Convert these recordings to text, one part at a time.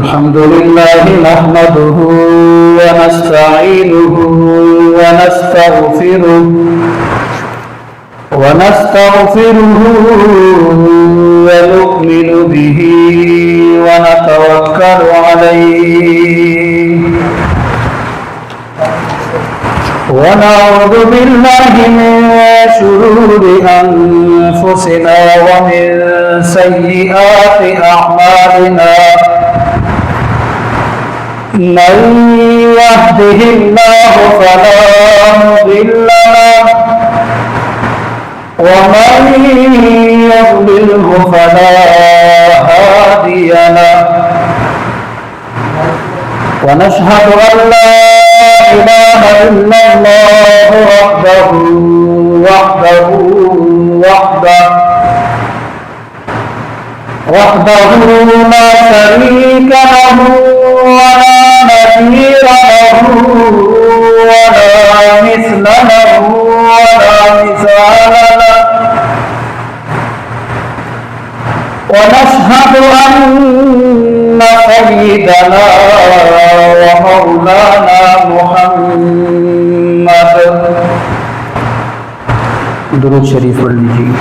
الحمد لله نحمده ونستعينه ونستغفره ونؤمن به ونتوكل عليه ونعوذ بالله من شرور أنفسنا ومن سيئات أعمالنا من يهده الله فلا مضل له ومن يضلله فلا هادي له ونشهد أن لا إله إلا الله وحده لا شريك له ولا نظير له ولا مثل له ولا مثال له ونشهد أن سيدنا ومولانا محمد درود شریف پڑھ لیجیے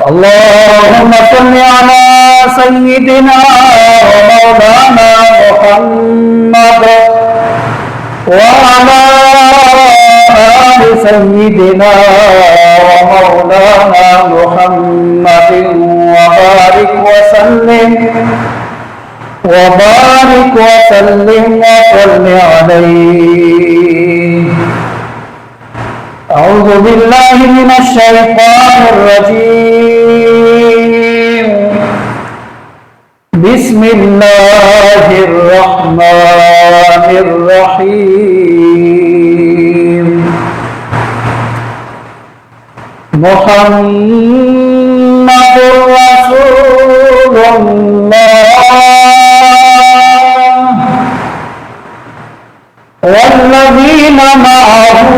اللهم صل على سيدنا ومولانا محمد وعلى آل سيدنا ومولانا محمد وبارك وسلم عليه. أعوذ بالله من الشيطان الرجيم. بسم الله الرحمن الرحيم. محمد رسول الله والذين معه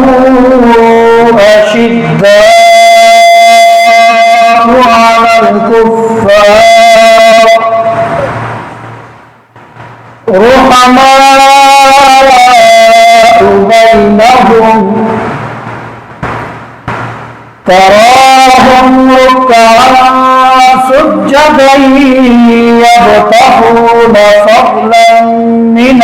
أشداء على الكفار رحماء بينهم تراهم ركعا سجدا يبتغون فضلا من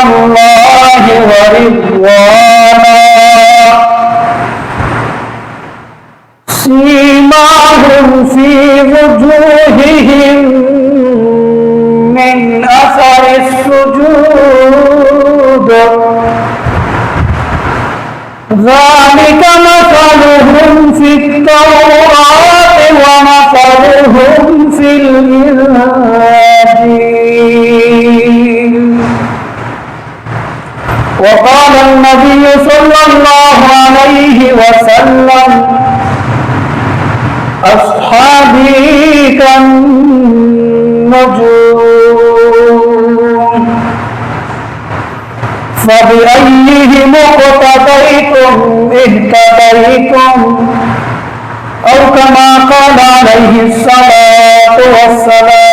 الله ورضوانا سيماهم في وجوههم من أثر السجود ذلك مثلهم في التوراة ومثلهم في الإنجيل. وقال النبي صلى الله عليه وسلم أصحابي كالنجوم فبأيهم اقتديتم اهتديتم أو كما قال عليه الصلاة والسلام.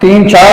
3-4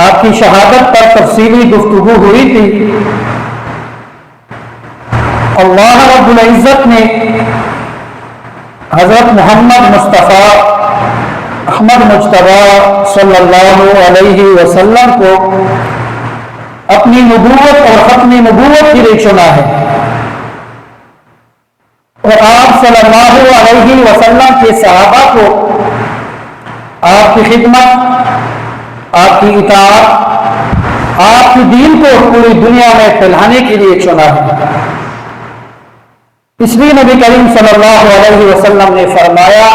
آپ کی شہادت پر تفصیلی گفتگو ہوئی تھی۔ اللہ رب العزت نے حضرت محمد مصطفیٰ احمد مجتبی صلی اللہ علیہ وسلم کو اپنی نبوت اور ختم نبوت کے لیے چنا ہے، اور آپ صلی اللہ علیہ وسلم کے صحابہ کو آپ کی خدمت، آپ کی اطاعت، آپ کی دین کو پوری دنیا میں پھیلانے کے لیے چنا ہے۔ اس لیے نبی کریم صلی اللہ علیہ وسلم نے فرمایا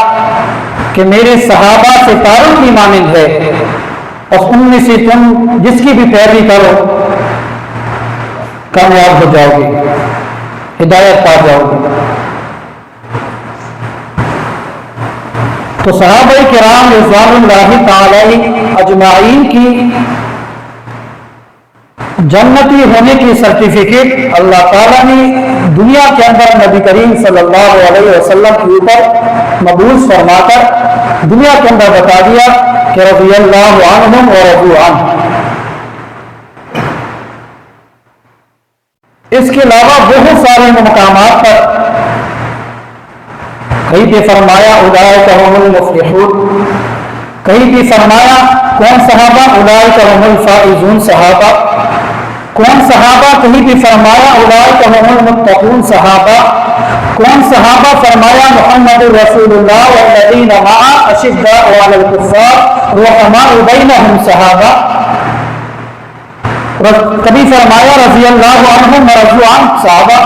کہ میرے صحابہ سے تاروں کی مانند ہے، اور ان میں سے تم جس کی بھی پیروی کرو کامیاب ہو جاؤ گے، ہدایت پا جاؤ گے۔ تو صحابہ کرام رضوان اللہ تعالی اجمعین کی جنتی ہونے کی سرٹیفکیٹ اللہ تعالیٰ نے دنیا کے اندر نبی کریم صلی اللہ علیہ وسلم کے اوپر مبعوث فرما کر دنیا کے اندر بتا دیا کہ رضی اللہ عنہم ورضوا عنہ۔ اس کے علاوہ بہت سارے مقامات پر کہیں پہ فرمایا اولئک هم المفلحون، کہیں پہ فرمایا کون صحابہ؟ اولئک هم الفائزون صحابہ۔ کون صحابہ؟ کہیں بھی فرمایا اولئک هم المتقون صحابہ۔ کون صحابہ؟ فرمایا محمد رسول اللہ والذین معه اشداء علی الکفار رحماء بینہم صحابہ۔ کبھی فرمایا رضی اللہ عنہم ورضوا عنہ صحابہ۔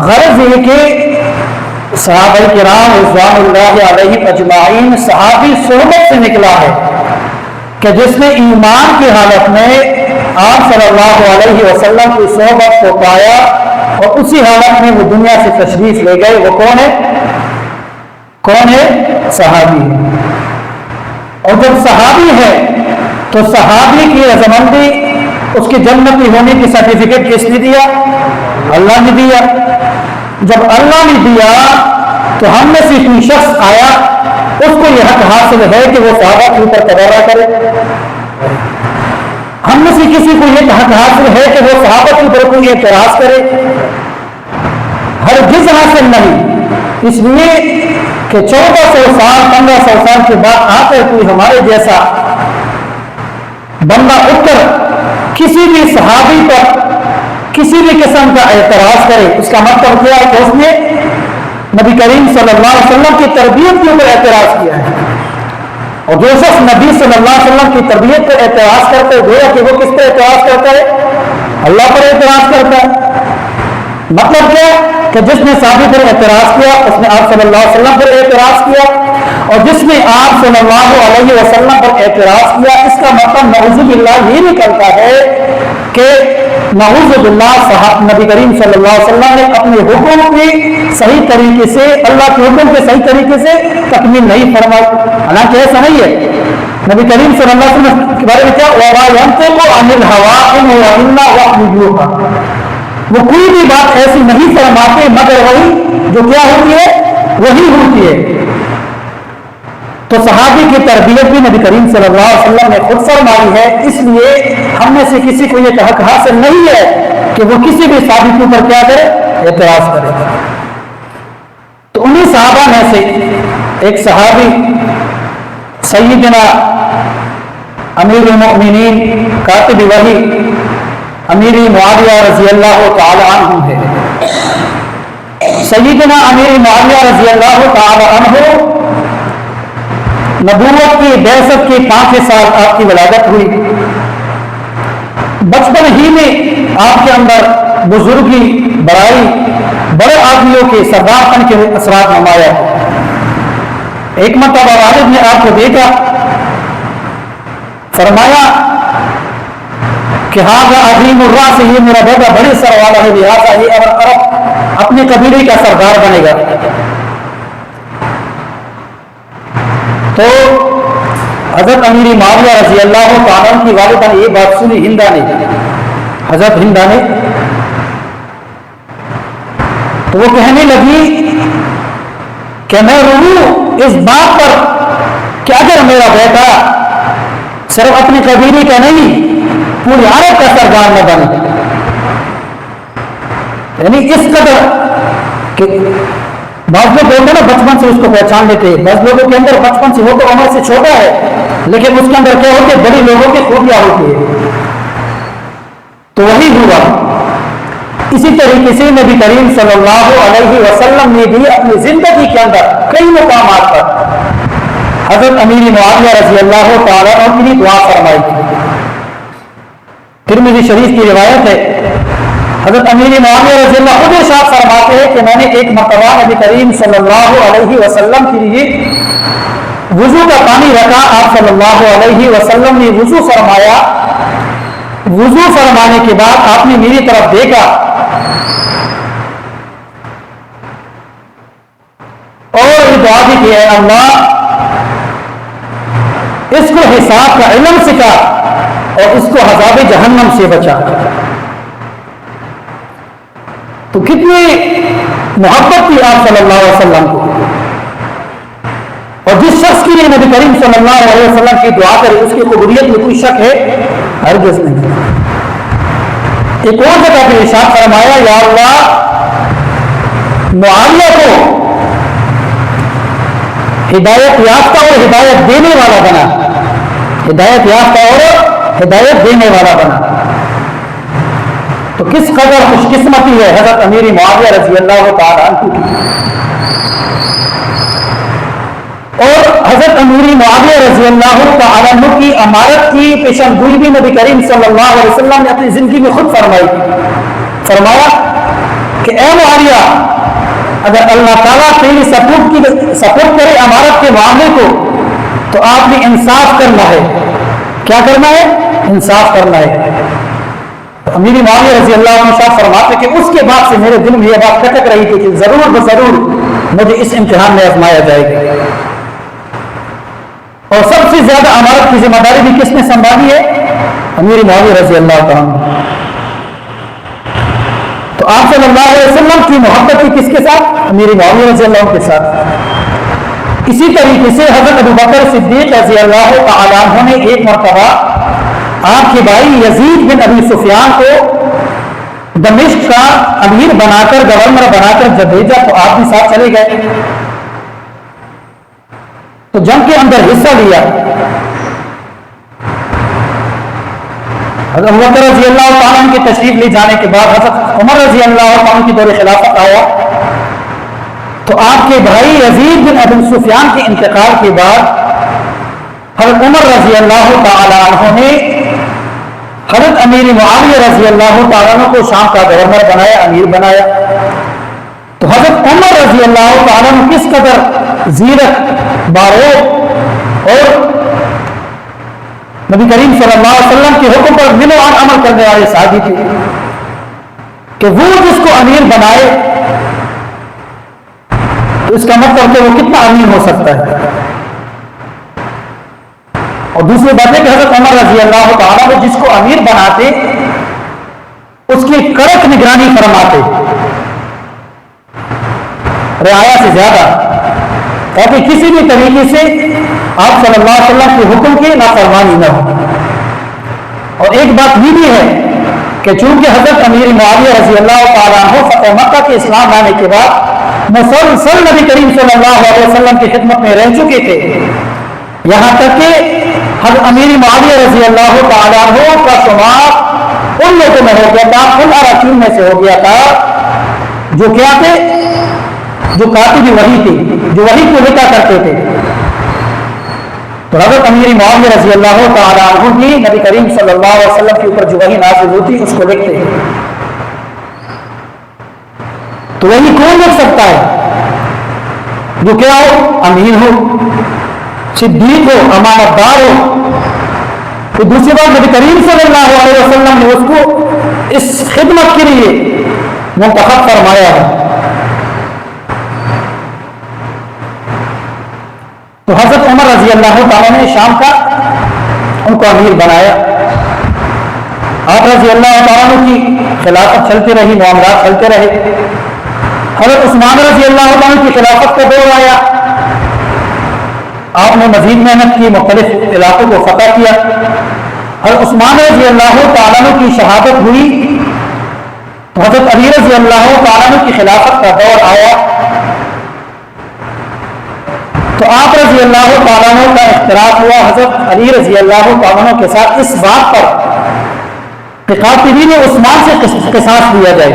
غرض یہ کہ صحابہ کرام رضوان اللہ علیہ اجمعین صحابی صحبت سے نکلا ہے کہ جس نے ایمان کی حالت میں آپ صلی اللہ علیہ وسلم کی صحبت کو پایا اور اسی حالت میں وہ دنیا سے تشریف لے گئے، وہ کون ہے؟ کون ہے؟ صحابی ہے۔ اور جب صحابی ہے تو صحابی کی رضامندی، اس کی جنتی ہونے کی سرٹیفکیٹ کس نے دیا؟ اللہ نے دیا۔ جب اللہ نے دیا تو ہم میں سے کوئی شخص آیا، اس کو یہ حق حاصل ہے کہ وہ صحابہ کے اوپر تبرہ کرے؟ ہم میں سے کسی کو یہ حق حاصل ہے کہ وہ صحابہ کے اوپر کوئی اعتراض کرے؟ ہرگز حاصل نہیں۔ اس لیے کہ 1400 سال 1500 سال کے بعد آ کر کوئی ہمارے جیسا بندہ اٹھ کر کسی بھی صحابی پر کسی بھی قسم کا اعتراض کرے، اس کا مطلب کیا ہے کہ اس نے نبی کریم صلی اللہ علیہ وسلم کی تربیت کے اوپر اعتراض کیا ہے۔ اور جو شخص نبی صلی اللہ علیہ وسلم کی تربیت پر اعتراض کرتا ہے، گویا کہ وہ کس پر اعتراض کرتا ہے؟ اللہ پر اعتراض کرتا ہے۔ مطلب کیا کہ جس نے صحابی پر اعتراض کیا اس نے آپ صلی اللہ علیہ وسلم پر اعتراض کیا، اور جس نے آپ صلی اللہ علیہ وسلم پر اعتراض کیا، اس کا مطلب نعوذ باللہ یہ نکلتا ہے کہ نعوذ باللہ نبی کریم صلی اللہ علیہ وسلم نے اپنے حکم کی صحیح طریقے سے، اللہ کے حکم کے صحیح طریقے سے تکمیل نہیں فرمائی۔ حالانکہ ایسا نہیں ہے۔ نبی کریم صلی اللہ علیہ وسلم کے بارے میں کیا؟ وَمَا يَنطِقُ عَنِ الْهَوَىٰ إِنْ هُوَ إِلَّا وَحْيٌ يُوحَىٰ۔ وہ کوئی بھی بات ایسی نہیں فرماتے مگر وہی جو کیا ہوتی ہے؟ وہی ہوتی ہے۔ تو صحابی کی تربیت بھی نبی کریم صلی اللہ علیہ وسلم نے خود فرمائی ہے، اس لیے ہم میں سے کسی کو یہ حق حاصل نہیں ہے کہ وہ کسی بھی صحابی کے اوپر کیا کرے؟ اعتراض کرے۔ تو انہی صحابہ میں سے ایک صحابی سیدنا امیر المؤمنین کاتب وحی امیر معاویہ رضی اللہ تعالی عنہ ہے۔ سیدنا امیر معاویہ رضی اللہ تعالی عنہ نبوت کی بعثت کے 5 سال آپ کی ولادت ہوئی۔ بچپن ہی میں آپ کے اندر بزرگی، بڑائی، بڑے آدمیوں کے سردار پن کے اثرات نمایاں۔ ایک مرتبہ والد نے آپ کو دیکھا، فرمایا کہ ہاذا عظیم الراس، یہ میرا بیٹا بڑے سر والا ہے، لہٰذا یہ عرب اپنے قبیلے کا سردار بنے گا۔ تو حضرت امیر معاویہ رضی اللہ تعالیٰ عنہ کی والدہ نے یہ بات سنی، ہندا نے، حضرت ہندا نے، تو وہ کہنے لگی کہ میں رو اس بات پر کہ اگر میرا بیٹا صرف اپنے قبیلے کا نہیں پوری عرب کا سردار نہ بنے. یعنی اس قدر کہ بعض لوگ ہوتے ہیں نا بچپن سے اس کو پہچان لیتے ہیں, بعض لوگوں کے اندر بچپن سے وہ تو عمر سے چھوٹا ہے لیکن اس کے اندر کیا ہوتے ہیں, بڑے لوگوں کی خوبیاں ہوتی ہے. تو وہی ہوا. اسی طریقے سے نبی کریم صلی اللہ علیہ وسلم نے بھی اپنی زندگی کے اندر کئی مقامات پر حضرت امیر معاویہ رضی اللہ تعالیٰ عنہ کی دعا فرمائی. ترمذی شریف کی روایت ہے, حضرت امیر معاویہ رضی اللہ عنہ ارشاد فرماتے ہیں کہ میں نے ایک مرتبہ نبی کریم صلی اللہ علیہ وسلم کے لیے وضو کا پانی رکھا. آپ صلی اللہ علیہ وسلم نے وضو فرمایا. وضو فرمانے کے بعد آپ نے میری طرف دیکھا اور یہ دعا بھی کہ اے اللہ اس کو حساب کا علم سکھا اور اس کو عذاب جہنم سے بچا. تو کتنی محبت تھی آپ صلی اللہ علیہ وسلم کو, اور جس شخص کے لیے نبی کریم صلی اللہ علیہ وسلم کی دعا کرے اس کی قبولیت میں کوئی شک ہے ہرگز نہیں. ایک اور جگہ پہ ارشاد فرمایا یا اللہ معاویہ کو ہدایت یافتہ اور ہدایت دینے والا بنا, ہدایت یافتہ اور ہدایت دینے والا بنا. تو کس قدر خوش قسمتی ہے حضرت امیر معاویہ رضی اللہ تعالیٰ عنہ کی. اور حضرت امیر معاویہ رضی اللہ تعالیٰ عنہ کی امارت کی پیشن گوئی بھی نبی کریم صلی اللہ علیہ وسلم نے اپنی زندگی میں خود فرمائی. فرمایا کہ اے معاویہ اگر اللہ تعالیٰ تیری سپورٹ کرے امارت کے معاملے کو تو آپ نے انصاف کرنا ہے. کیا کرنا ہے؟ انصاف کرنا ہے. امیر معاویہ رضی اللہ عنہ شاہ فرماتے کہ اس کے بعد سے میرے دل میں یہ بات کھٹک رہی تھی کہ ضرور بضرور مجھے اس امتحان میں آزمایا جائے گا. اور سب سے زیادہ امارت کی ذمہ داری بھی کس نے سنبھالی ہے؟ امیر معاویہ رضی اللہ عنہ. تو آپ صلی اللہ علیہ وسلم کی محبت تھی کس کے ساتھ؟ امیر معاویہ رضی اللہ عنہ کے ساتھ. اسی طریقے سے حضرت ابوبکر صدیق رضی اللہ تعالیٰ عنہ نے ایک مرتبہ آپ کے بھائی یزید بن ابی سفیان کو دمشق کا امیر بنا کر گورنر بنا کر جب بھیجا تو آپ بھی ساتھ چلے گئے. تو جنگ کے اندر حصہ لیا. حضرت ابوبکر رضی اللہ تعالیٰ عنہ کی تشریف لے جانے کے بعد حضرت عمر رضی اللہ تعالیٰ عنہ کی دور خلافت آیا تو آپ کے بھائی یزید بن ابی سفیان کے انتقال کے بعد حضرت عمر رضی اللہ تعالیٰ عنہ نے حضرت امیر معاویہ رضی اللہ تعالیٰ عنہ کو شام کا گورنر بنایا, امیر بنایا. تو حضرت عمر رضی اللہ تعالیٰ عنہ کس قدر زیرک باروق اور نبی کریم صلی اللہ علیہ وسلم کے حکم پر دل و عن عمل کرنے والے صحابی تھے کہ وہ جس کو امیر بنائے تو اس کا مطلب کہ وہ کتنا امیر ہو سکتا ہے. اور دوسری بات ہے کہ حضرت عمر رضی اللہ تعالیٰ وہ جس کو امیر بناتے اس کی کڑک نگرانی فرماتے رعایا سے زیادہ, تاکہ کسی بھی طریقے سے آپ صلی اللہ علیہ وسلم کے حکم کی نافرمانی نہ ہو. اور ایک بات یہ بھی ہے کہ چونکہ حضرت امیر معاویہ رضی اللہ تعالیٰ عنہ فتح مکہ کے اسلام لانے کے بعد مسلسل نبی کریم صلی اللہ علیہ وسلم کی خدمت میں رہ چکے تھے, یہاں تک کہ حضرت امیر معاویہ رضی اللہ تعالیٰ عنہ کا شمار ان لوگوں میں ہو گیا تھا, ان اراکین میں سے ہو گیا تھا جو کیا تھے, جو کاتب وحی تھے, جو وحی کو لکھا کرتے تھے. تو حضرت امیر معاویہ رضی اللہ تعالیٰ عنہ کی نبی کریم صلی اللہ علیہ وسلم کے اوپر جو وحی نازل ہوتی اس کو لکھتے ہیں. تو وہی کون لکھ سکتا ہے؟ جو کیا ہو, امیر ہو, صدیق ہو, امانت دار ہو. تو دوسری بات نبی کریم صلی اللہ علیہ وسلم نے اس کو اس خدمت کے لیے منتخب فرمایا ہے. تو حضرت عمر رضی اللہ تعالیٰ نے شام کا ان کو امیر بنایا. آپ رضی اللہ تعالیٰ کی خلافت چلتی رہی, معاملات چلتے رہے. حضرت عثمان رضی اللہ تعالیٰ کی خلافت کا دور آیا. آپ نے مزید محنت کی، مختلف علاقوں کو فتح کیا. اور عثمان رضی اللہ تعالیٰ عنہ کی شہادت ہوئی تو حضرت علی رضی اللہ تعالیٰ عنہ کی خلافت کا دور آیا. تو آپ رضی اللہ تعالیٰ عنہ کا اختلاف ہوا حضرت علی رضی اللہ تعالیٰ عنہ کے ساتھ اس بات پر کہ قاتلین عثمان سے قصاص لیا جائے.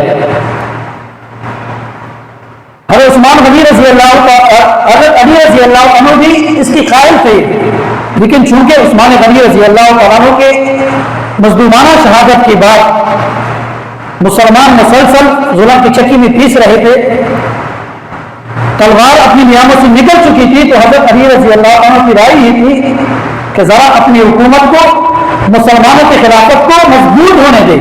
حضرت عثمان غنی رضی حضرت علی رضی اللہ عنہ بھی اس کی قائل تھے، لیکن چونکہ عثمان غنی رضی اللہ تعالیٰ عنہ کے مظلومانہ شہادت کے بعد مسلمان مسلسل ظلم کی چکی میں پیس رہے تھے، تلوار اپنی نیاموں سے نکل چکی تھی، تو حضرت علی رضی اللہ عنہ کی رائے یہ تھی کہ ذرا اپنی حکومت کو، مسلمانوں کی خلافت کو مضبوط ہونے دے.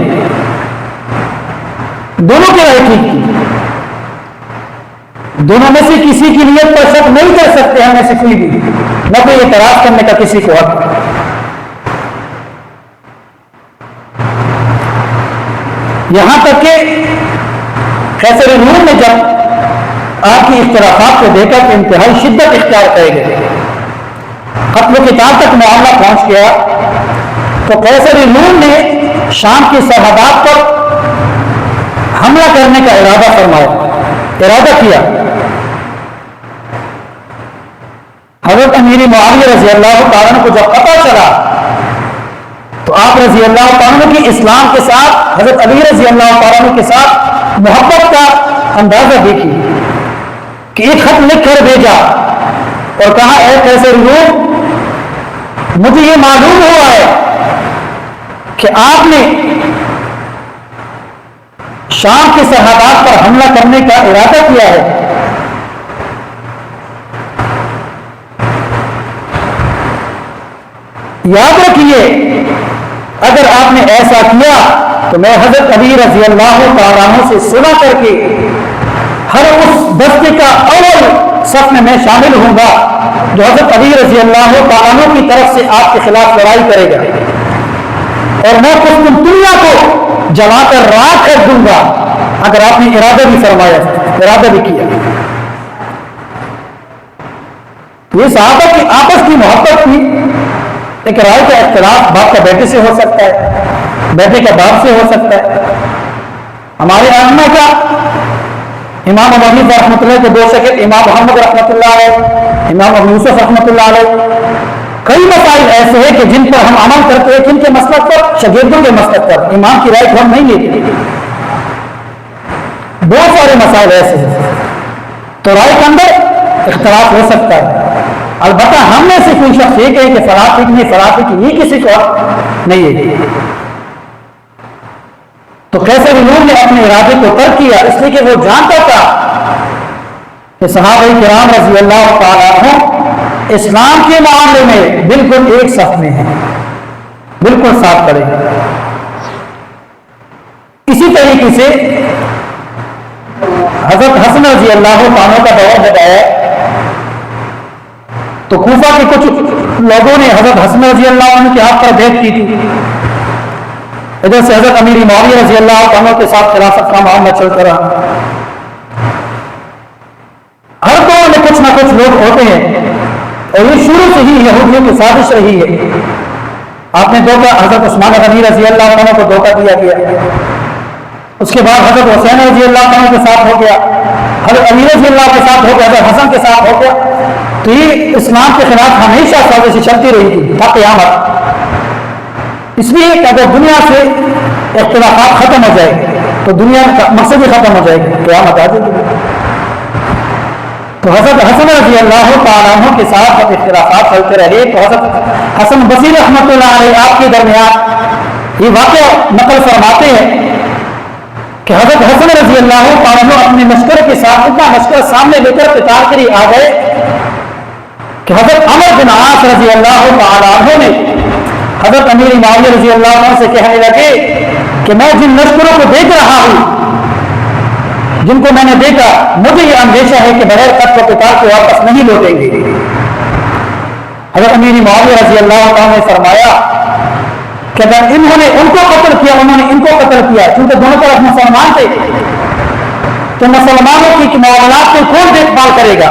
دونوں کی رائے ٹھیک تھی، دونوں میں سے کسی کی نیت پر شک نہیں کر سکتے ہم میں سے کوئی بھی، نہ کوئی اعتراض کرنے کا کسی کو حق. یہاں تک کہ قیصر روم نے جب آپ کی اختلافات کو دیکھ کر انتہائی شدت اختیار کرے گئے، قتل و قتال تک معاملہ پہنچ گیا، تو قیصر روم نے شام کی سرحدات پر حملہ کرنے کا ارادہ کیا. حضرت امیر معاویہ رضی اللہ تعالیٰ عنہ کو جب پتہ چلا تو آپ رضی اللہ تعالیٰ عنہ کی اسلام کے ساتھ حضرت علی رضی اللہ تعالیٰ عنہ کے ساتھ محبت کا اندازہ دیکھی کہ ایک خط لکھ کر بھیجا اور کہا اے قیصر روم، مجھے یہ معلوم ہوا ہے کہ آپ نے شام کی سرحدات پر حملہ کرنے کا ارادہ کیا ہے. یاد رکھیے اگر آپ نے ایسا کیا تو میں حضرت علی رضی اللہ تعالیٰ عنہ سے صلح کر کے ہر اس دستے کا اول صف میں شامل ہوں گا جو حضرت علی رضی اللہ تعالیٰ عنہ کی طرف سے آپ کے خلاف لڑائی کرے گا، اور میں قسطنطنیہ کو جلا کر راکھ کر دوں گا. اگر آپ نے ارادہ بھی فرمایا، ارادہ بھی کیا. یہ صحابہ کی آپس کی محبت تھی. ایک رائے کا اختلاف باپ کا بیٹے سے ہو سکتا ہے، بیٹے کا باپ سے ہو سکتا ہے. ہمارے ائمہ کا امام ابو حنیفہ رحمۃ اللہ کے دو شاگرد امام محمد رحمۃ اللہ علیہ، امام ابو یوسف رحمۃ اللہ علیہ، کئی مسائل ایسے ہیں کہ جن پر ہم عمل کرتے ہیں، جن کے مسلک پر، شاگردوں کے مسلک پر، امام کی رائے کو ہم نہیں لیتے. بہت سارے مسائل ایسے ہیں تو رائے کے اندر اختلاف ہو سکتا ہے. البتہ ہم میں سے کوئی شخص یہ کہے کہ فلاں ٹھیک نہیں، فلاں ٹھیک، یہ کسی کو نہیں ہے. تو قیصر روم نے اپنے ارادے کو ترک کیا، اس لیے کہ وہ جانتا تھا کہ صحابہ کرام رضی اللہ تعالیٰ عنہ اسلام کے معاملے میں بالکل ایک صف میں ہیں، بالکل ساتھ کھڑے ہیں. اسی طریقے سے حضرت حسن رضی اللہ تعالیٰ کا دور جب آیا تو کوفہ کے کچھ لوگوں نے حضرت حسن رضی اللہ عنہ کے ہاتھ پر بیعت کی تھی. ادھر سے حضرت امیر معاویہ رضی اللہ عنہ کے ساتھ خلافت کا معاملہ چلتا رہا. ہر دور میں کچھ نہ کچھ لوگ ہوتے ہیں اور یہ شروع سے ہی یہودیوں کی سازش رہی ہے. آپ نے دھوکہ حضرت عثمان غنی رضی اللہ عنہ کو دھوکہ دیا گیا، اس کے بعد حضرت حسین رضی اللہ عنہ کے ساتھ ہو گیا، حضرت علی رضی اللہ کے ساتھ ہو گیا، حضرت حسن کے ساتھ ہو گیا. تو یہ اسلام کے خلاف ہمیشہ سازشیں چلتی رہی تھی تا قیامت. اس لیے کہ اگر دنیا سے اختلافات ختم ہو جائے تو دنیا کا مقصد ہی ختم ہو جائے گی، قیامت آ جائے گی. تو حضرت حسن رضی اللہ تعالیٰ عنہ کے ساتھ جب اختلافات چلتے رہے تو حضرت حسن بصری رحمۃ اللہ علیہ آپ کے درمیان یہ واقعہ نقل فرماتے ہیں کہ حضرت حسن رضی اللہ تعالیٰ عنہ اپنے لشکر کے ساتھ اتنا لشکر سامنے لے کر قتال کے لیے آ گئے کہ حضرت عمر بن عاص رضی اللہ تعالیٰ عنہ نے حضرت امیر معاویہ رضی اللہ عنہ سے کہنے لگے کہ میں جن لشکروں کو دیکھ رہا ہوں، جن کو میں نے دیکھا، مجھے یہ اندیشہ ہے کہ بغیر قتل و قتال کو واپس نہیں لوٹیں گے. حضرت امیر معاویہ رضی اللہ عنہ نے فرمایا کہ اگر انہوں نے ان کو قتل کیا، انہوں نے ان کو قتل کیا، کیونکہ دونوں طرف مسلمان تھے، تو مسلمانوں کی معاملات کو کون دیکھ بھال کرے گا؟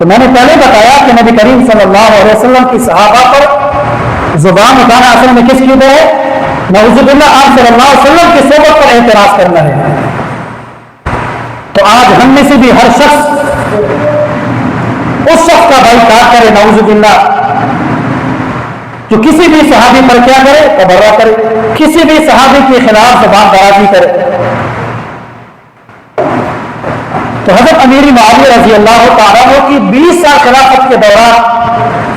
تو میں نے پہلے بتایا کہ نبی کریم صلی اللہ علیہ وسلم کی صحابہ پر زبان اٹھانا اصل میں کس کی وجہ ہے؟ نعوذ باللہ آپ صلی اللہ علیہ وسلم کی صحبت پر اعتراض کرنا ہے. تو آج ہم میں سے بھی ہر شخص اس شخص کا بائیکاٹ کرے نعوذ باللہ جو کسی بھی صحابی پر کیا کرے؟ تبرہ کرے، کسی بھی صحابی کے خلاف زبان درازی کرے. تو حضرت امیر معاویہ رضی اللہ تعالیٰ عنہ کی 20 سال خلافت کے دوران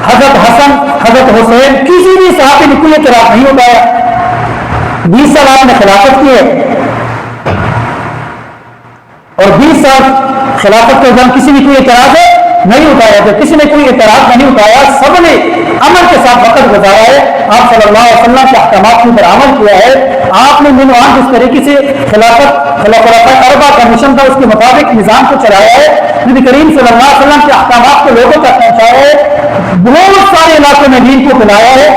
حضرت حسن، حضرت حسین، کسی بھی صحابی نے کوئی اعتراض نہیں اٹھایا. 20 سال آپ نے خلافت کی ہے اور 20 سال خلافت کے دوران کسی نے کوئی اعتراض نہیں اٹھایا. تو کسی نے کوئی اعتراض نہیں اٹھایا، سب نے عمل کے ساتھ وقت گزارا ہے. آپ صلی اللہ علیہ وسلم کے احکامات کے اوپر عمل کیا ہے. آپ نے من وعن جس طریقے سے خلافت اربع کا مشن تھا اس کے مطابق نظام کو چلایا ہے. نبی کریم صلی اللہ علیہ وسلم کے احکامات کو لوگوں تک پہنچایا ہے. بہت سارے علاقوں میں دین کو پھیلایا ہے.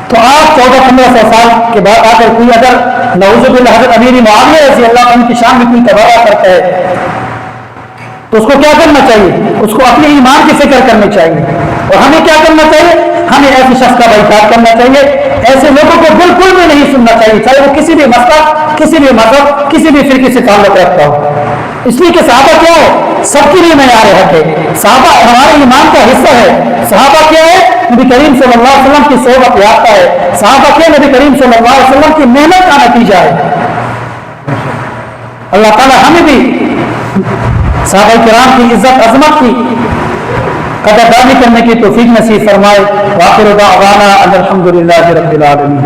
تو آپ 1400-1500 سال کے بعد آ کر کوئی اگر نعوذ باللہ حضرت امیر معاویہ رضی اللہ عنہ کی شان میں کوئی تبرہ کرتا ہے تو اس کو کیا کرنا چاہیے؟ اس کو اپنے ایمان کی فکر کرنی چاہیے. اور ہمیں کیا کرنا چاہیے؟ ہمیں ایسے شخص کا بائیکاٹ کرنا چاہیے. ایسے لوگوں کو بالکل بھی نہیں سننا چاہیے، چاہے وہ کسی بھی مسلک، کسی بھی مذہب، کسی بھی فرقے سے تعلق رکھتا ہو. اس لیے کہ صحابہ کیا ہے؟ سب کے لیے معیار حق ہے. صحابہ ہمارے ایمان کا حصہ ہے. صحابہ کیا ہے؟ نبی کریم صلی اللہ علیہ وسلم کی صحبت یافتہ ہے. صحابہ کیا؟ نبی کریم صلی اللہ علیہ وسلم کی محنت کا نتیجہ ہے. اللہ تعالیٰ ہمیں بھی صحابہ کرام کی عزت عظمت کی قدردانی کرنے کی توفیق نصیب فرمائے. وآخر دعوانا ان الحمد للہ رب العالمین.